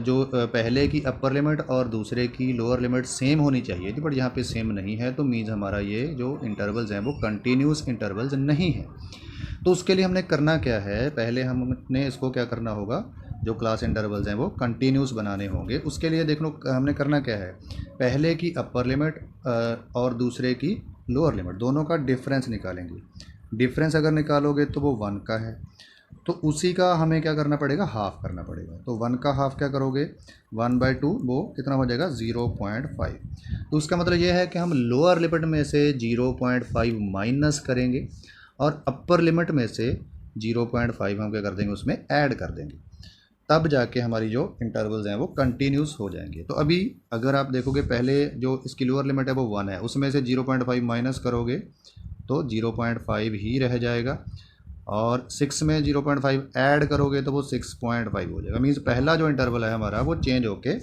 जो पहले की अपर लिमिट और दूसरे की लोअर लिमिट सेम होनी चाहिए थी, बट यहाँ पे सेम नहीं है, तो मीन्स हमारा ये जो इंटरवल्स हैं वो कंटिन्यूस इंटरवल्स नहीं है। तो उसके लिए हमने करना क्या है, पहले हमने इसको क्या करना होगा, जो क्लास इंटरवल्स हैं वो कंटिन्यूस बनाने होंगे। उसके लिए देख लो हमने करना क्या है, पहले की अपर लिमिट और दूसरे की लोअर लिमिट दोनों का डिफरेंस निकालेंगे। डिफरेंस अगर निकालोगे तो वो 1 का है, तो उसी का हमें क्या करना पड़ेगा, हाफ करना पड़ेगा। तो 1 का हाफ क्या करोगे, 1/2, वो कितना हो जाएगा 0.5। तो उसका मतलब ये है कि हम लोअर लिमिट में से 0.5 माइनस करेंगे और अपर लिमिट में से 0.5 हम क्या कर देंगे, उसमें ऐड कर देंगे, तब जाके हमारी जो इंटरवल्स हैं वो कंटिन्यूस हो जाएंगे। तो अभी अगर आप देखोगे पहले जो इसकी लोअर लिमिट है वो 1 है, उसमें से 0.5 माइनस करोगे तो 0.5 ही रह जाएगा, और 6 में 0.5 ऐड करोगे तो वो 6.5 हो जाएगा। मीन्स पहला जो इंटरवल है हमारा वो चेंज होके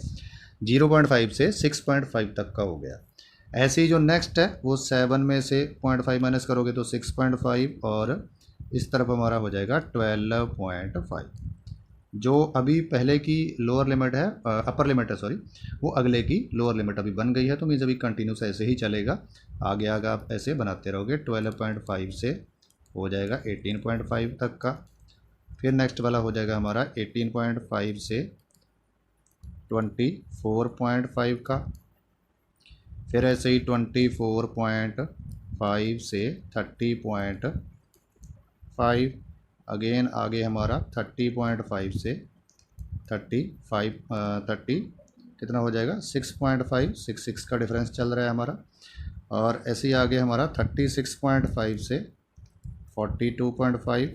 0.5 से 6.5 तक का हो गया। ऐसे ही जो नेक्स्ट है वो 7 में से 0.5 माइनस करोगे तो 6.5, और इस तरफ हमारा हो जाएगा 12.5। जो अभी पहले की लोअर लिमिट है, अपर लिमिट है सॉरी, वो अगले की लोअर लिमिट अभी बन गई है, तो मीन्स अभी कंटिन्यूस ऐसे ही चलेगा। आगे आगे आप ऐसे बनाते रहोगे, 12.5 से हो जाएगा 18.5 तक का, फिर नेक्स्ट वाला हो जाएगा हमारा 18.5 से 24.5 का, फिर ऐसे ही 24.5 से 30.5, अगेन आगे हमारा 30.5 से 30 कितना हो जाएगा 6.5, 6 का डिफरेंस चल रहा है हमारा। और ऐसे ही आगे हमारा 36.5 से 42.5,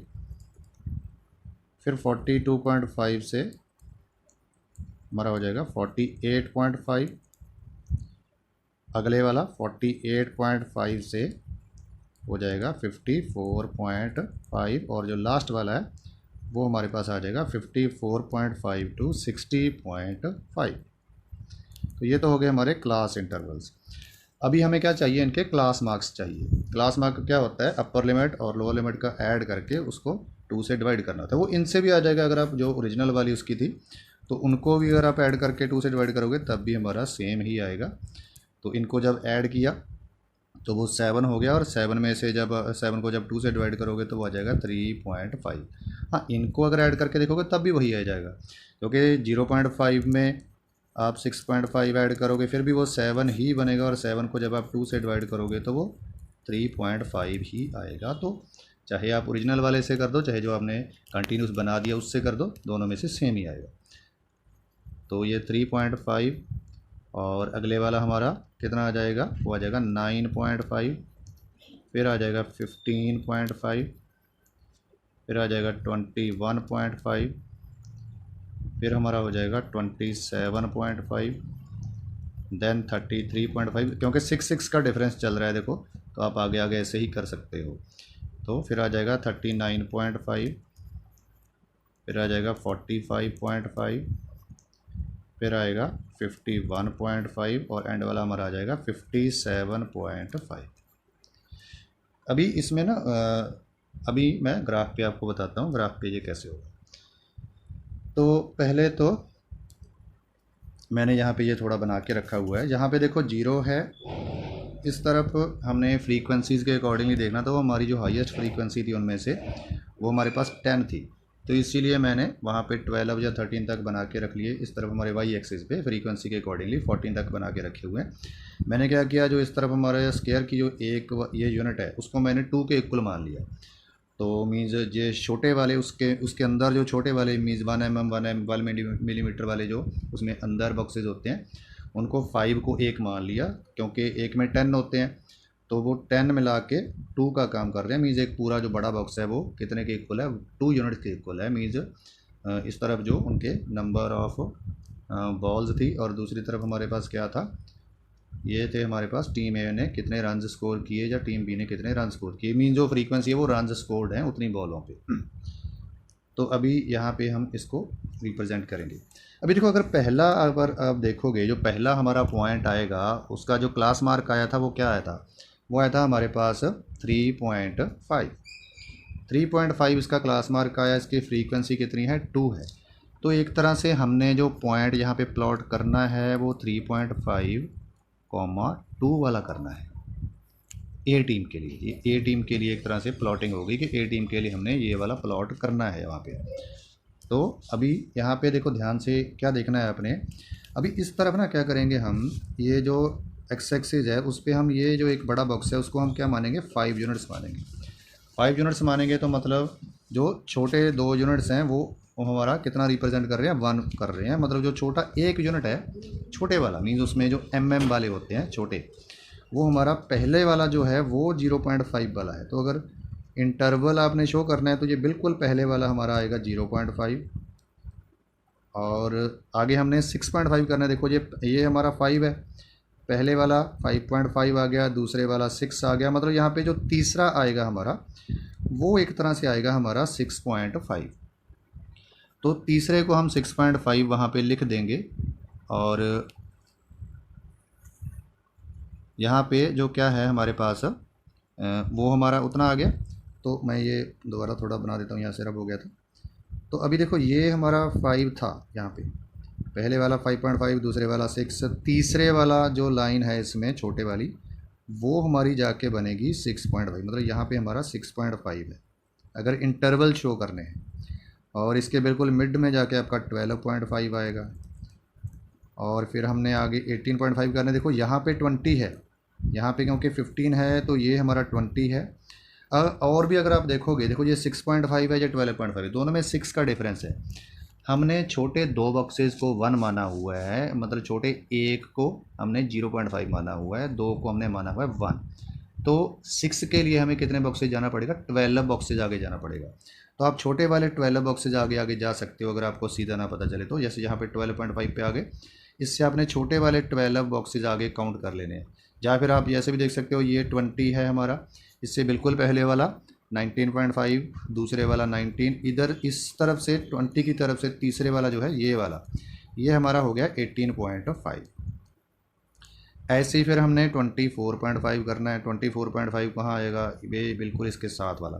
फिर 42.5 से हमारा हो जाएगा 48.5, अगले वाला 48.5 से हो जाएगा 54.5, और जो लास्ट वाला है वो हमारे पास आ जाएगा 54.5 टू 60.5। तो ये तो हो गए हमारे क्लास इंटरवल्स। अभी हमें क्या चाहिए, इनके क्लास मार्क्स चाहिए। क्लास मार्क क्या होता है, अपर लिमिट और लोअर लिमिट का ऐड करके उसको 2 से डिवाइड करना होता है। वो इनसे भी आ जाएगा, अगर आप जो ओरिजिनल वाली उसकी थी तो उनको भी अगर आप ऐड करके 2 से डिवाइड करोगे तब भी हमारा सेम ही आएगा। तो इनको जब ऐड किया तो वो 7 हो गया, और 7 में से जब 7 को जब 2 से डिवाइड करोगे तो वो आ जाएगा 3.5। हाँ, इनको अगर ऐड करके देखोगे तब भी वही आ जाएगा, क्योंकि 0.5 में आप 6.5 ऐड करोगे फिर भी वो 7 ही बनेगा, और 7 को जब आप 2 से डिवाइड करोगे तो वो 3.5 ही आएगा। तो चाहे आप ओरिजिनल वाले से कर दो, चाहे जो आपने कंटिन्यूस बना दिया उससे कर दो, दोनों में से सेम ही आएगा। तो ये 3.5, और अगले वाला हमारा कितना आ जाएगा, वो आ जाएगा 9.5, फिर आ जाएगा 15.5, फिर आ जाएगा 21.5, फिर हमारा हो जाएगा 27.5, देन 33.5। क्योंकि 6 का डिफरेंस चल रहा है देखो, तो आप आगे आगे ऐसे ही कर सकते हो। तो फिर आ जाएगा 39.5, फिर आ जाएगा 45.5, फिर आएगा 51.5, और एंड वाला हमारा आ जाएगा 57.5। अभी इसमें ना अभी मैं ग्राफ पे आपको बताता हूँ ग्राफ पे ये कैसे होगा। तो पहले तो मैंने यहाँ पे ये थोड़ा बना के रखा हुआ है, यहाँ पे देखो 0 है, इस तरफ हमने फ्रीक्वेंसीज़ के अकॉर्डिंगली देखना था। वो हमारी जो हाईएस्ट फ्रीक्वेंसी थी उनमें से वो हमारे पास 10 थी, तो इसीलिए मैंने वहाँ पे 12 या 13 तक बना के रख लिए। इस तरफ हमारे वाई एक्सिस पे फ्रीक्वेंसी के अकॉर्डिंगली 14 तक बना के रखे हुए हैं। मैंने क्या किया, जो इस तरफ हमारे स्केयर की जो एक ये यूनिट है उसको मैंने 2 के इक्वल मान लिया। तो मीन्स ये छोटे वाले उसके अंदर जो छोटे वाले मीन्स 1 mm 1 मिलीमीटर वाले जो उसमें अंदर बॉक्सेज होते हैं उनको 5 को 1 मान लिया, क्योंकि एक में 10 होते हैं, तो वो 10 मिला के 2 का काम कर रहे हैं। मीन्स एक पूरा जो बड़ा बॉक्स है वो कितने के इक्वल है, 2 यूनिट के इक्वल है। मीन्स इस तरफ जो उनके नंबर ऑफ बॉल्स थी, और दूसरी तरफ हमारे पास क्या था, ये थे हमारे पास टीम ए ने कितने रन स्कोर किए या टीम बी ने कितने रन स्कोर किए। मीन जो फ्रीक्वेंसी है वो रन स्कोर्ड हैं उतनी बॉलों पे। तो अभी यहाँ पे हम इसको रिप्रेजेंट करेंगे। अभी देखो, अगर पहला अगर आप देखोगे जो पहला हमारा पॉइंट आएगा उसका जो क्लास मार्क आया था वो क्या आया था, वो आया था हमारे पास 3.5। 3.5 इसका क्लास मार्क आया। इसकी फ्रीक्वेंसी कितनी है, 2 है। तो एक तरह से हमने जो पॉइंट यहाँ पे प्लॉट करना है वो 3.5, 2 वाला करना है ए टीम के लिए। ये ए टीम के लिए एक तरह से प्लॉटिंग होगी कि ए टीम के लिए हमने ये वाला प्लॉट करना है वहाँ पे। तो अभी यहाँ पे देखो ध्यान से क्या देखना है अपने। अभी इस तरफ ना क्या करेंगे हम, ये जो एक्स एक्सिस है उस पर हम ये जो एक बड़ा बॉक्स है उसको हम क्या मानेंगे, 5 यूनिट्स मानेंगे। 5 यूनिट्स मानेंगे तो मतलब जो छोटे 2 यूनिट्स हैं वो हमारा कितना रिप्रेजेंट कर रहे हैं, 1 कर रहे हैं। मतलब जो छोटा 1 यूनिट है छोटे वाला, मीन्स उसमें जो वाले होते हैं छोटे, वो हमारा पहले वाला जो है वो 0.5 वाला है। तो अगर इंटरवल आपने शो करना है तो ये बिल्कुल पहले वाला हमारा आएगा 0.5, और आगे हमने 6.5 करना है। देखो ये हमारा 5 है, पहले वाला 5.5 आ गया, दूसरे वाला 6 आ गया। मतलब यहाँ पे जो तीसरा आएगा हमारा वो एक तरह से आएगा हमारा 6.5। तो तीसरे को हम 6.5 वहाँ पे लिख देंगे, और यहाँ पे जो क्या है हमारे पास वो हमारा उतना आ गया। तो मैं ये दोबारा थोड़ा बना देता हूँ, यहाँ से रब हो गया था। तो अभी देखो ये हमारा 5 था यहाँ पे, पहले वाला 5.5, दूसरे वाला 6, तीसरे वाला जो लाइन है इसमें छोटे वाली वो हमारी जाके बनेगी 6.5। मतलब यहाँ पे हमारा 6.5 है अगर इंटरवल शो करने हैं। और इसके बिल्कुल मिड में जाके आपका 12.5 आएगा, और फिर हमने आगे 18.5 करना है। देखो यहाँ पे 20 है, यहाँ पे क्योंकि 15 है तो ये हमारा 20 है। और भी अगर आप देखोगे, देखो ये 6.5 है, ये 12.5 है, दोनों में 6 का डिफरेंस है। हमने छोटे 2 बॉक्सेस को 1 माना हुआ है, मतलब छोटे 1 को हमने 0.5 माना हुआ है, 2 को हमने माना हुआ है 1। तो 6 के लिए हमें कितने बॉक्सेज जाना पड़ेगा, 12 बॉक्सेज आगे जाना पड़ेगा। तो आप छोटे वाले 12 बॉक्सेज आगे आगे जा सकते हो अगर आपको सीधा ना पता चले तो। जैसे यहाँ पे 12.5 पे आगे, इससे आपने छोटे वाले 12 बॉक्सेज आगे काउंट कर लेने हैं। या फिर आप ऐसे भी देख सकते हो, ये 20 है हमारा, इससे बिल्कुल पहले वाला 19.5, दूसरे वाला 19, इधर इस तरफ से 20 की तरफ से तीसरे वाला जो है ये वाला, ये हमारा हो गया 18.5। ऐसे ही फिर हमने 24.5 करना है। 24.5 कहाँ आएगा, ये बिल्कुल इसके साथ वाला,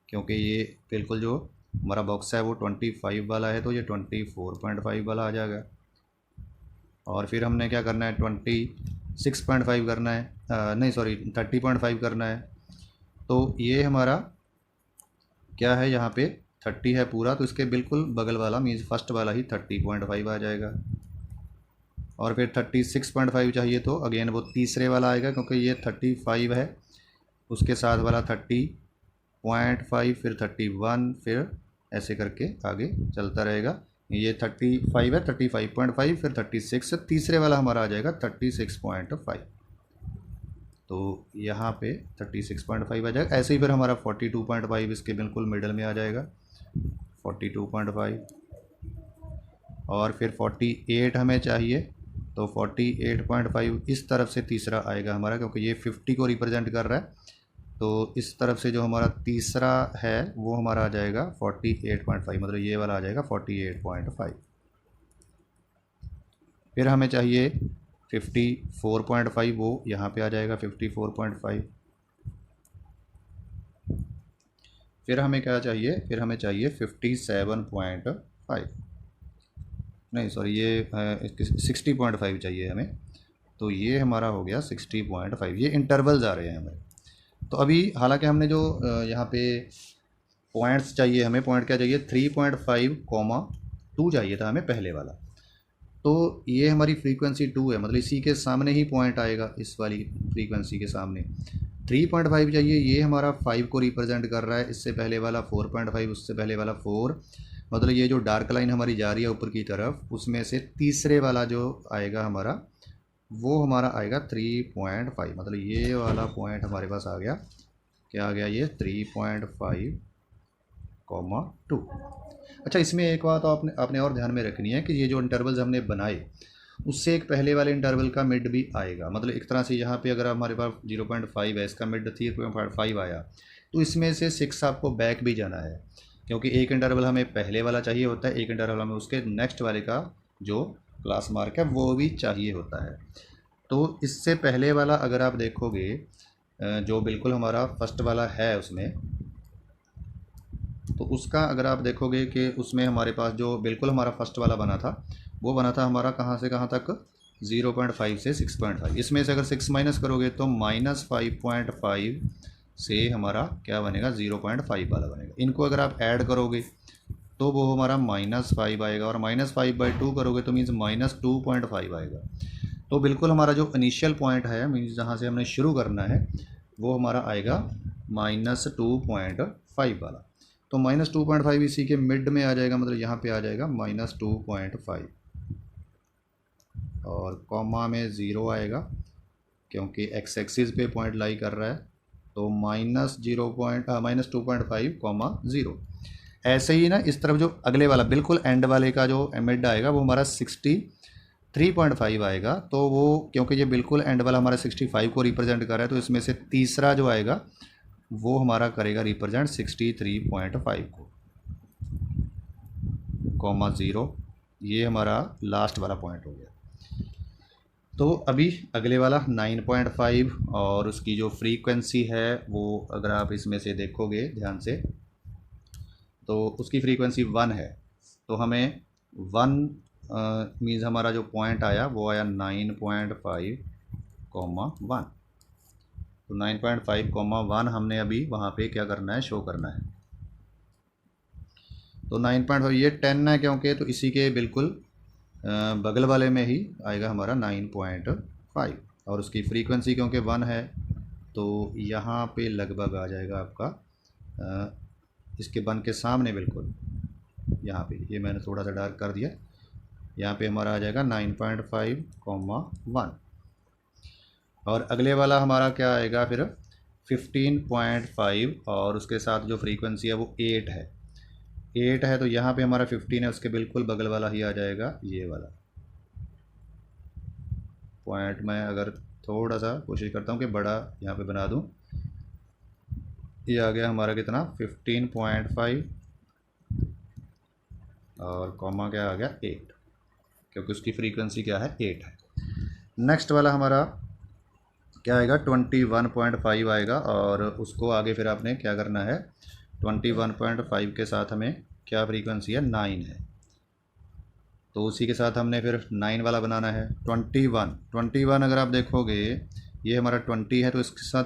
क्योंकि ये बिल्कुल जो हमारा बॉक्स है वो 25 वाला है, तो ये 24.5 वाला आ जाएगा। और फिर हमने क्या करना है, 26.5 करना है, नहीं सॉरी 30.5 करना है। तो ये हमारा क्या है, यहाँ पे 30 है पूरा, तो इसके बिल्कुल बगल वाला मीन्स फर्स्ट वाला ही 30.5 आ जाएगा। और फिर 36.5 चाहिए तो अगेन वो तीसरे वाला आएगा, क्योंकि ये 35 है, उसके साथ वाला 30.5, फिर 31, फिर ऐसे करके आगे चलता रहेगा। ये 35 है, 35.5, फिर 36, तीसरे वाला हमारा आ जाएगा 36.5। तो यहाँ पे 36.5 आ जाएगा। ऐसे ही फिर हमारा 42.5 इसके बिल्कुल मिडल में आ जाएगा, 42.5। और फिर 48 हमें चाहिए, तो 48.5 इस तरफ से तीसरा आएगा हमारा, क्योंकि ये 50 को रिप्रेजेंट कर रहा है। तो इस तरफ से जो हमारा तीसरा है वो हमारा आ जाएगा 48.5, मतलब ये वाला आ जाएगा 48.5। फिर हमें चाहिए 54.5, वो यहाँ पे आ जाएगा 54.5। फिर हमें क्या चाहिए, फिर हमें चाहिए 57.5, नहीं सॉरी ये 60.5 चाहिए हमें। तो ये हमारा हो गया 60.5। ये इंटरवल्स आ रहे हैं हमें। तो अभी हालांकि हमने जो यहाँ पे पॉइंट्स चाहिए, हमें पॉइंट क्या चाहिए, 3.5, 2 चाहिए था हमें पहले वाला। तो ये हमारी फ्रीक्वेंसी 2 है, मतलब इसी के सामने ही पॉइंट आएगा, इस वाली फ्रीक्वेंसी के सामने 3.5 चाहिए। ये हमारा 5 को रिप्रेजेंट कर रहा है, इससे पहले वाला 4.5, उससे पहले वाला 4। मतलब ये जो डार्क लाइन हमारी जा रही है ऊपर की तरफ, उसमें से तीसरे वाला जो आएगा हमारा वो हमारा आएगा 3.5। मतलब ये वाला पॉइंट हमारे पास आ गया, क्या आ गया ये 3.5, 2। अच्छा, इसमें एक बात आपने और ध्यान में रखनी है कि ये जो इंटरवल्स हमने बनाए उससे एक पहले वाले इंटरवल का मिड भी आएगा। मतलब एक तरह से यहाँ पे अगर हमारे पास 0.5 है, इसका मिड 3.5 आया, तो इसमें से 6 आपको बैक भी जाना है, क्योंकि एक इंटरवल हमें पहले वाला चाहिए होता है, एक इंटरवल हमें उसके नेक्स्ट वाले का जो क्लास मार्क है वो भी चाहिए होता है। तो इससे पहले वाला अगर आप देखोगे जो बिल्कुल हमारा फर्स्ट वाला है, उसमें तो उसका अगर आप देखोगे कि उसमें हमारे पास जो बिल्कुल हमारा फर्स्ट वाला बना था वो बना था हमारा कहाँ से कहाँ तक, 0.5 से 6.5। इसमें से अगर 6 माइनस करोगे तो -5.5 से हमारा क्या बनेगा, 0.5 वाला बनेगा। इनको अगर आप ऐड करोगे तो वो हमारा -5 आएगा, और -5/2 करोगे तो मीन्स -2.5 आएगा। तो बिल्कुल हमारा जो इनिशियल पॉइंट है मीन्स जहाँ से हमने शुरू करना है वो हमारा आएगा -2.5 वाला। तो -2.5 इसी के मिड में आ जाएगा, मतलब यहाँ पे आ जाएगा -2.5, और कॉमा में 0 आएगा क्योंकि एक्स एक्सिस पे पॉइंट लाई कर रहा है। तो -2.5, 0। ऐसे ही ना इस तरफ जो अगले वाला बिल्कुल एंड वाले का जो मिड आएगा वो हमारा 63.5 आएगा। तो वो क्योंकि ये बिल्कुल एंड वाला हमारा 65 को रिप्रेजेंट कर रहा है, तो इसमें से तीसरा जो आएगा वो हमारा करेगा रिप्रेजेंट 63.5 को, कॉमा 0। ये हमारा लास्ट वाला पॉइंट हो गया। तो अभी अगले वाला 9.5, और उसकी जो फ्रीक्वेंसी है वो अगर आप इसमें से देखोगे ध्यान से तो उसकी फ्रीक्वेंसी 1 है। तो हमें 1 मीन्स हमारा जो पॉइंट आया वो आया 9.5, 1। तो 9.5, 1 हमने अभी वहाँ पे क्या करना है, शो करना है। तो 9.5 ये 10 है क्योंकि, तो इसी के बिल्कुल बगल वाले में ही आएगा हमारा 9.5, और उसकी फ्रीक्वेंसी क्योंकि 1 है तो यहाँ पे लगभग आ जाएगा आपका इसके 1 के सामने बिल्कुल यहाँ पे, ये मैंने थोड़ा सा डार्क कर दिया, यहाँ पे हमारा आ जाएगा 9.5, 1। और अगले वाला हमारा क्या आएगा फिर 15.5, और उसके साथ जो फ्रीक्वेंसी है वो 8 है। 8 है तो यहाँ पे हमारा 15 है, उसके बिल्कुल बगल वाला ही आ जाएगा ये वाला पॉइंट। मैं अगर थोड़ा सा कोशिश करता हूँ कि बड़ा यहाँ पे बना दूँ, ये आ गया हमारा कितना 15.5, और कॉमा क्या आ गया 8, क्योंकि उसकी फ्रीक्वेंसी क्या है 8 है। नेक्स्ट वाला हमारा क्या आएगा 21.5 आएगा, और उसको आगे फिर आपने क्या करना है 21.5 के साथ हमें क्या फ्रीक्वेंसी है 9 है, तो उसी के साथ हमने फिर 9 वाला बनाना है। 21 अगर आप देखोगे ये हमारा 20 है तो इसके साथ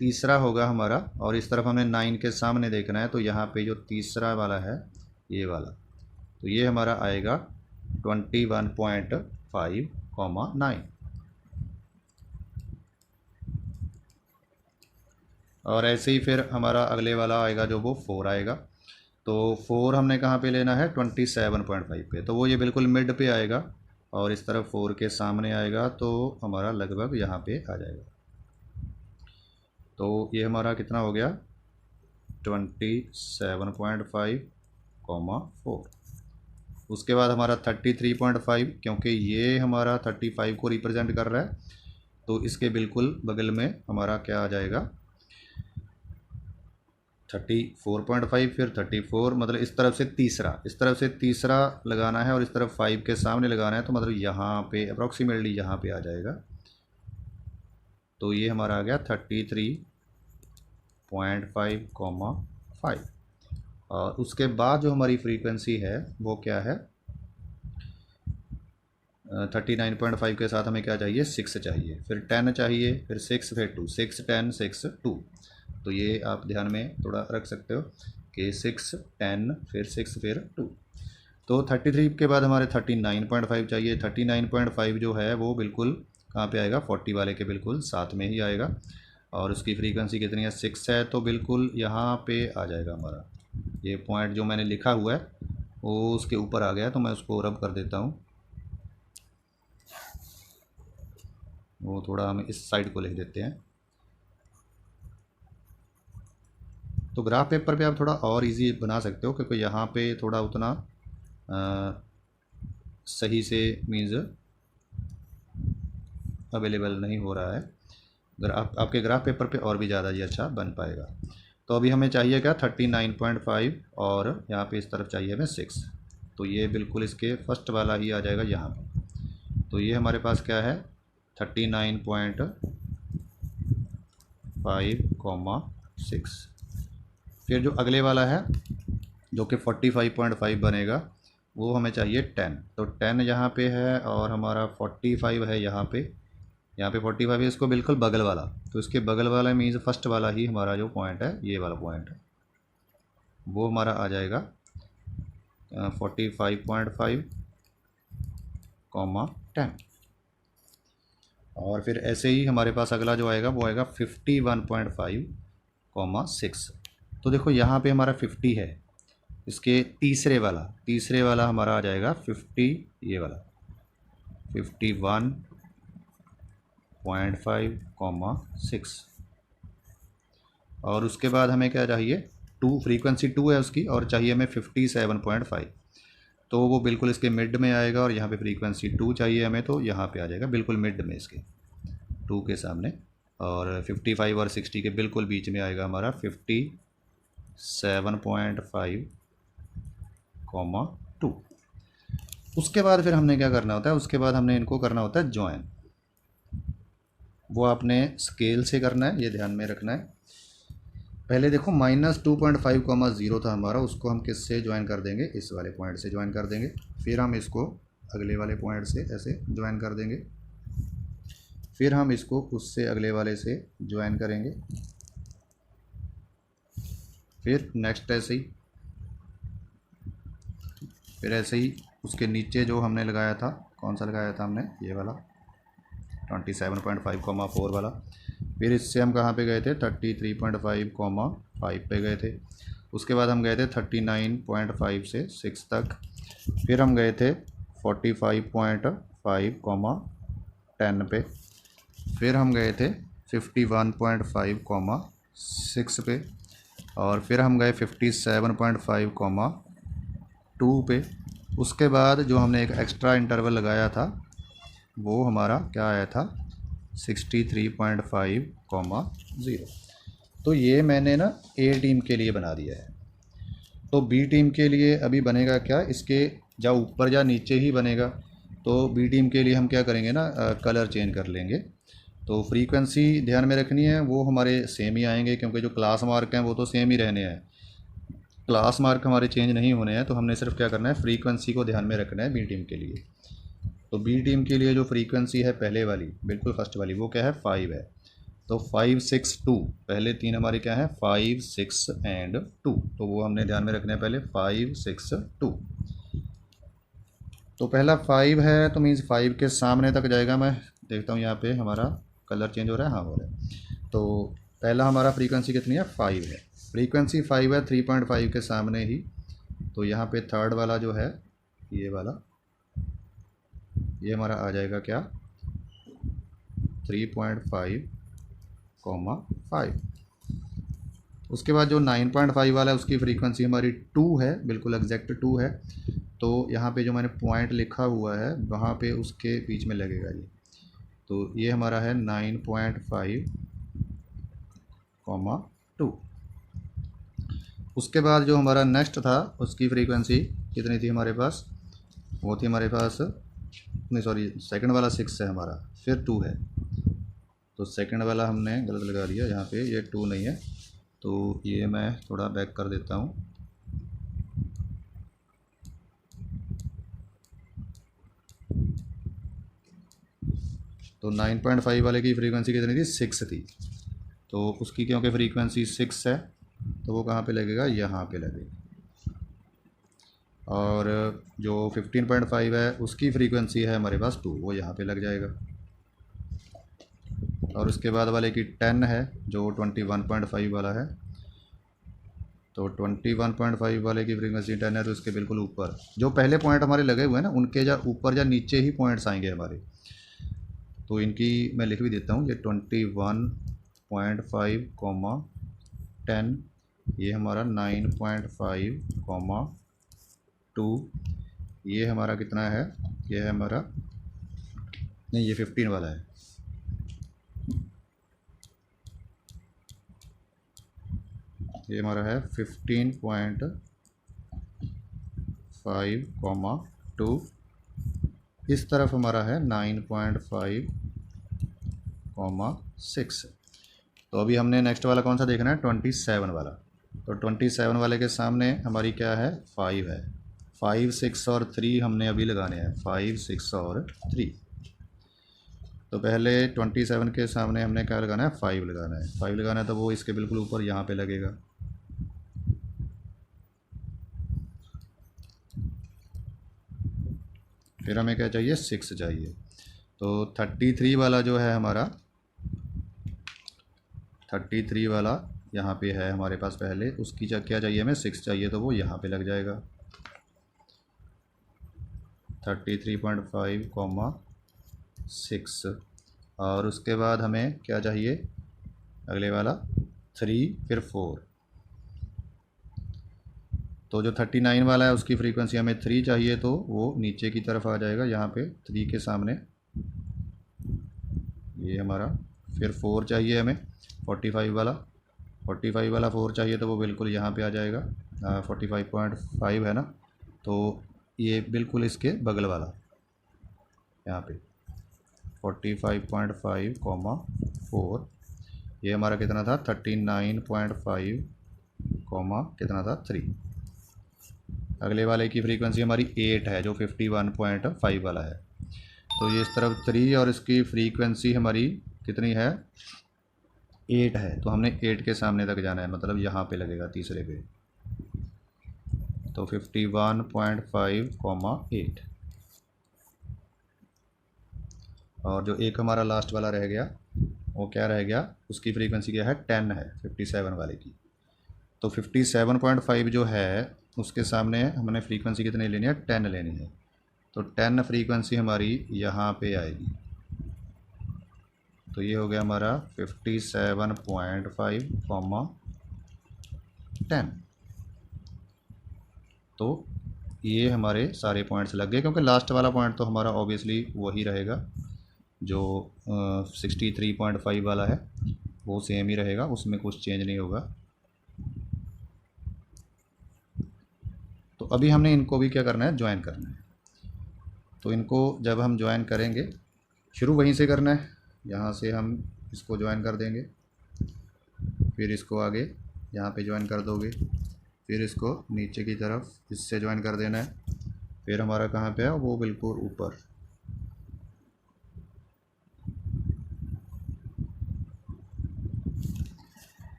तीसरा होगा हमारा, और इस तरफ हमें 9 के सामने देखना है, तो यहाँ पे जो तीसरा वाला है ये वाला, तो ये हमारा आएगा 21.5, 9। और ऐसे ही फिर हमारा अगले वाला आएगा जो वो 4 आएगा। तो 4 हमने कहाँ पे लेना है 27.5 पे, तो वो ये बिल्कुल मिड पे आएगा, और इस तरफ 4 के सामने आएगा तो हमारा लगभग यहाँ पे आ जाएगा। तो ये हमारा कितना हो गया 27.5, 4। उसके बाद हमारा 33.5, क्योंकि ये हमारा 35 को रिप्रेजेंट कर रहा है, तो इसके बिल्कुल बगल में हमारा क्या आ जाएगा 34.5, फिर 34, मतलब इस तरफ से तीसरा लगाना है, और इस तरफ 5 के सामने लगाना है, तो मतलब यहाँ पे अप्रॉक्सीमेटली यहाँ पे आ जाएगा। तो ये हमारा आ गया 33.5, 5। और उसके बाद जो हमारी फ्रीक्वेंसी है वो क्या है 39.5 के साथ हमें क्या चाहिए 6 चाहिए, फिर 10 चाहिए, फिर 6, फिर 2, 6 10 6 2। तो ये आप ध्यान में थोड़ा रख सकते हो कि 6 10 फिर 6 फिर 2। तो 33 के बाद हमारे 39.5 चाहिए। 39.5 जो है वो बिल्कुल कहाँ पे आएगा 40 वाले के बिल्कुल साथ में ही आएगा, और उसकी फ्रीक्वेंसी कितनी है 6 है, तो बिल्कुल यहाँ पे आ जाएगा हमारा ये पॉइंट जो मैंने लिखा हुआ है वो उसके ऊपर आ गया, तो मैं उसको रब कर देता हूँ, वो थोड़ा हम इस साइड को लिख देते हैं। तो ग्राफ पेपर पे आप थोड़ा और इजी बना सकते हो, क्योंकि यहाँ पे थोड़ा उतना सही से मीन्स अवेलेबल नहीं हो रहा है। अगर आपके ग्राफ पेपर पे और भी ज़्यादा ये अच्छा बन पाएगा। तो अभी हमें चाहिए क्या 39.5, और यहाँ पे इस तरफ चाहिए हमें 6, तो ये बिल्कुल इसके फर्स्ट वाला ही आ जाएगा यहाँ पे। तो ये हमारे पास क्या है 39.5, 6। फिर जो अगले वाला है जो कि 45.5 बनेगा, वो हमें चाहिए 10। तो 10 यहाँ पे है और हमारा 45 है यहाँ पे 45 है, इसको बिल्कुल बगल वाला, तो इसके बगल वाला मीन्स फर्स्ट वाला ही हमारा जो पॉइंट है, ये वाला पॉइंट है, वो हमारा आ जाएगा 45.5 कॉमा 10। और फिर ऐसे ही हमारे पास अगला जो आएगा वो आएगा 51.5 कॉमा 6। तो देखो यहाँ पे हमारा 50 है, इसके तीसरे वाला हमारा आ जाएगा 50, ये वाला 51.5 कॉमा 6। और उसके बाद हमें क्या चाहिए, 2, फ्रीक्वेंसी 2 है उसकी, और चाहिए हमें 57.5, तो वो बिल्कुल इसके मिड में आएगा। और यहाँ पे फ्रीक्वेंसी 2 चाहिए हमें, तो यहाँ पे आ जाएगा बिल्कुल मिड में, इसके 2 के सामने। और 55 और 60 के बिल्कुल बीच में आएगा हमारा 57.5 कॉमा 2। उसके बाद फिर हमने क्या करना होता है, उसके बाद हमने इनको करना होता है ज्वाइन। वो आपने स्केल से करना है, ये ध्यान में रखना है। पहले देखो -2.5, 0 था हमारा, उसको हम किससे ज्वाइन कर देंगे, इस वाले पॉइंट से ज्वाइन कर देंगे। फिर हम इसको अगले वाले पॉइंट से ऐसे ज्वाइन कर देंगे, फिर हम इसको उससे अगले वाले से ज्वाइन करेंगे, फिर नेक्स्ट ऐसे ही, फिर ऐसे ही उसके नीचे जो हमने लगाया था, कौन सा लगाया था हमने, ये वाला 27.5, 4 वाला। फिर इससे हम कहाँ पे गए थे, 33.5, 5 पे गए थे। उसके बाद हम गए थे 39.5 से 6 तक। फिर हम गए थे 45.5, 10 पे। फिर हम गए थे 51.5, 6 पे। और फिर हम गए 57.5, 2 पे। उसके बाद जो हमने एक एक्स्ट्रा इंटरवल लगाया था, वो हमारा क्या आया था, 63.5, 0। तो ये मैंने ना ए टीम के लिए बना दिया है। तो बी टीम के लिए अभी बनेगा क्या, इसके या ऊपर या नीचे ही बनेगा। तो बी टीम के लिए हम क्या करेंगे ना, कलर चेंज कर लेंगे। तो फ्रीक्वेंसी ध्यान में रखनी है, वो हमारे सेम ही आएंगे, क्योंकि जो क्लास मार्क हैं वो तो सेम ही रहने हैं, क्लास मार्क हमारे चेंज नहीं होने हैं। तो हमने सिर्फ क्या करना है, फ्रीक्वेंसी को ध्यान में रखना है बी टीम के लिए। तो बी टीम के लिए जो फ्रीक्वेंसी है पहले वाली, बिल्कुल फर्स्ट वाली, वो क्या है, 5 है। तो 5, 6, 2, पहले 3 हमारे क्या है, 5, 6 एंड 2। तो वो हमने ध्यान में रखना है पहले, 5, 6, 2। तो पहला 5 है, तो मीन्स 5 के सामने तक जाएगा। मैं देखता हूँ यहाँ पे हमारा कलर चेंज हो रहा है, हाँ हो रहा है। तो पहला हमारा फ्रीक्वेंसी कितनी है, 5 है, फ्रीक्वेंसी 5 है 3.5 के सामने ही। तो यहाँ पे थर्ड वाला जो है, ये वाला, ये हमारा आ जाएगा क्या, 3.5, 5। उसके बाद जो 9.5 वाला है, उसकी फ्रीक्वेंसी हमारी 2 है, बिल्कुल एग्जैक्ट 2 है। तो यहाँ पे जो मैंने पॉइंट लिखा हुआ है, वहाँ पे उसके बीच में लगेगा ये। तो ये हमारा है 9.5, 2। उसके बाद जो हमारा नेक्स्ट था, उसकी फ्रीक्वेंसी कितनी थी हमारे पास, वो थी हमारे पास, नहीं सॉरी, सेकंड वाला 6 है हमारा, फिर 2 है। तो सेकंड वाला हमने गलत लगा दिया, यहाँ पे ये 2 नहीं है। तो ये मैं थोड़ा बैक कर देता हूँ। तो 9.5 वाले की फ्रीक्वेंसी कितनी थी, 6 थी। तो उसकी क्योंकि फ्रीक्वेंसी 6 है, तो वो कहाँ पे लगेगा, यहाँ पे लगेगा। और जो 15.5 है, उसकी फ्रीक्वेंसी है हमारे पास 2, वो यहाँ पे लग जाएगा। और उसके बाद वाले की 10 है, जो 21.5 वाला है। तो 21.5 वाले की फ्रीक्वेंसी 10 है, तो इसके बिल्कुल ऊपर जो पहले पॉइंट हमारे लगे हुए हैं ना, उनके या ऊपर या नीचे ही पॉइंट्स आएंगे हमारे। तो इनकी मैं लिख भी देता हूँ, ये 21.5, 10, ये हमारा 9.5, 2, ये हमारा कितना है, ये है हमारा, नहीं ये 15 वाला है, ये हमारा है 15.5, 2। इस तरफ हमारा है 9.5, 6। तो अभी हमने नेक्स्ट वाला कौन सा देखना है, 27 वाला। तो 27 वाले के सामने हमारी क्या है, 5 है। 5, 6 और 3 हमने अभी लगाने हैं, 5, 6 और 3। तो पहले 27 के सामने हमने क्या लगाना है, 5 लगाना है। 5 लगाना है तो वो इसके बिल्कुल ऊपर यहाँ पे लगेगा। फिर हमें क्या चाहिए, 6 चाहिए। तो 33 वाला जो है हमारा, 33 वाला यहाँ पे है हमारे पास पहले, उसकी क्या चाहिए हमें, 6 चाहिए, तो वो यहाँ पे लग जाएगा। 33.5, 6। और उसके बाद हमें क्या चाहिए, अगले वाला 3, फिर 4। तो जो 39 वाला है उसकी फ्रीक्वेंसी हमें 3 चाहिए, तो वो नीचे की तरफ आ जाएगा यहाँ पे 3 के सामने, ये हमारा। फिर 4 चाहिए हमें, 45 वाला, 45 वाला 4 चाहिए, तो वो बिल्कुल यहाँ पे आ जाएगा। 45.5 है ना, तो ये बिल्कुल इसके बगल वाला यहाँ पे 45.5, 4। ये हमारा कितना था, 39.5, कितना था, 3। अगले वाले की फ्रीक्वेंसी हमारी 8 है, जो 51.5 वाला है। तो ये इस तरफ 3 और इसकी फ्रीक्वेंसी हमारी कितनी है, 8 है। तो हमने 8 के सामने तक जाना है, मतलब यहाँ पे लगेगा तीसरे पे। तो 51.5, 8। और जो एक हमारा लास्ट वाला रह गया, वो क्या रह गया, उसकी फ्रीक्वेंसी क्या है, 10 है 57 वाले की। तो 57.5 जो है उसके सामने हमने फ्रीक्वेंसी कितनी लेनी है, 10 लेनी है। तो 10 फ्रीक्वेंसी हमारी यहाँ पे आएगी। तो ये हो गया हमारा 57.5, 10। तो ये हमारे सारे पॉइंट्स लग गए, क्योंकि लास्ट वाला पॉइंट तो हमारा ऑब्वियसली वही रहेगा, जो 63.5 वाला है, वो सेम ही रहेगा, उसमें कुछ चेंज नहीं होगा। तो अभी हमने इनको भी क्या करना है, ज्वाइन करना है। तो इनको जब हम ज्वाइन करेंगे, शुरू वहीं से करना है, यहाँ से हम इसको ज्वाइन कर देंगे, फिर इसको आगे यहाँ पे ज्वाइन कर दोगे, फिर इसको नीचे की तरफ इससे ज्वाइन कर देना है। फिर हमारा कहाँ पे है, वो बिल्कुल ऊपर।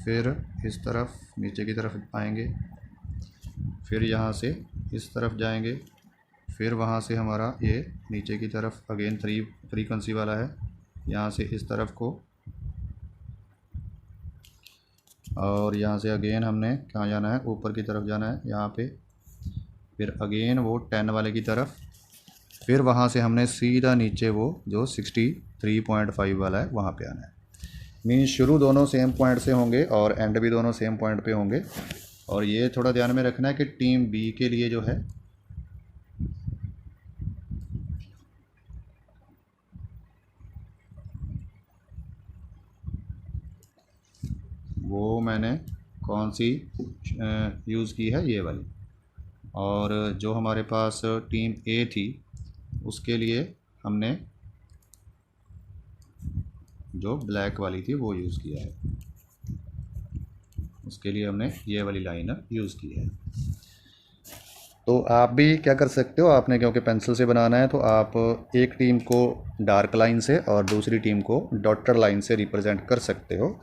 फिर इस तरफ नीचे की तरफ आएंगे, फिर यहाँ से इस तरफ जाएंगे, फिर वहाँ से हमारा ये नीचे की तरफ अगेन 3 फ्रीक्वेंसी वाला है, यहाँ से इस तरफ को, और यहाँ से अगेन हमने कहाँ जाना है, ऊपर की तरफ जाना है यहाँ पे। फिर अगेन वो 10 वाले की तरफ, फिर वहाँ से हमने सीधा नीचे वो जो 63.5 वाला है वहाँ पे आना है। मीन्स शुरू दोनों सेम पॉइंट से होंगे और एंड भी दोनों सेम पॉइंट पे होंगे। और ये थोड़ा ध्यान में रखना है कि टीम बी के लिए जो है वो मैंने कौन सी यूज़ की है, ये वाली। और जो हमारे पास टीम ए थी उसके लिए हमने जो ब्लैक वाली थी वो यूज़ किया है, उसके लिए हमने ये वाली लाइन यूज़ की है। तो आप भी क्या कर सकते हो, आपने क्योंकि पेंसिल से बनाना है, तो आप एक टीम को डार्क लाइन से और दूसरी टीम को डॉटर लाइन से रिप्रेजेंट कर सकते हो।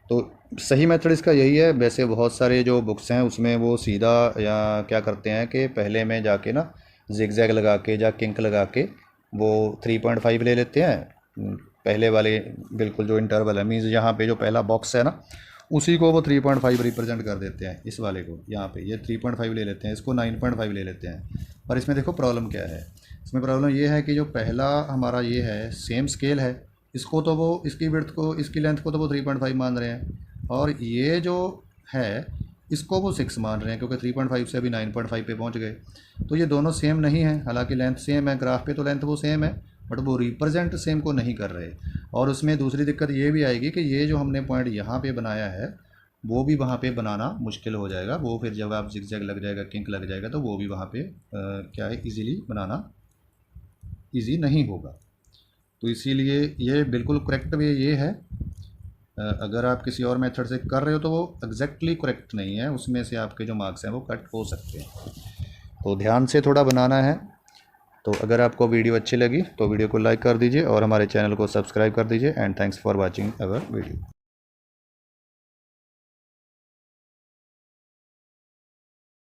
तो सही मेथड इसका यही है। वैसे बहुत सारे जो बुक्स हैं उसमें वो सीधा या क्या करते हैं कि पहले में जाके ना जिगजैग लगा के या किंक लगा के वो 3.5 ले लेते हैं, पहले वाले बिल्कुल जो इंटरवल है, मीन्स यहाँ पे जो पहला बॉक्स है ना उसी को वो 3.5 रिप्रेजेंट कर देते हैं। इस वाले को यहाँ पे ये 3.5 ले लेते हैं, इसको 9.5 ले लेते हैं। पर इसमें देखो प्रॉब्लम क्या है, इसमें प्रॉब्लम ये है कि जो पहला हमारा ये है सेम स्केल है, इसको तो वो इसकी विड्थ को इसकी लेंथ को तो वो 3.5 मान रहे हैं, और ये जो है इसको वो 6 मान रहे हैं, क्योंकि 3.5 से अभी 9.5 पे पहुंच गए। तो ये दोनों सेम नहीं है, हालांकि लेंथ सेम है, ग्राफ पे तो लेंथ वो सेम है, बट वो रिप्रेजेंट सेम को नहीं कर रहे। और उसमें दूसरी दिक्कत ये भी आएगी कि ये जो हमने पॉइंट यहाँ पे बनाया है वो भी वहाँ पे बनाना मुश्किल हो जाएगा। वो फिर जब आप जिगजैग लग जाएगा, किंक लग जाएगा, तो वो भी वहाँ पे क्या है, इजीली बनाना इजी नहीं होगा। तो इसीलिए ये बिल्कुल करेक्ट वे ये है अगर आप किसी और मेथड से कर रहे हो तो वो एग्जैक्टली करेक्ट नहीं है, उसमें से आपके जो मार्क्स हैं वो कट हो सकते हैं। तो ध्यान से थोड़ा बनाना है। तो अगर आपको वीडियो अच्छी लगी तो वीडियो को लाइक कर दीजिए और हमारे चैनल को सब्सक्राइब कर दीजिए। And thanks for watching our video.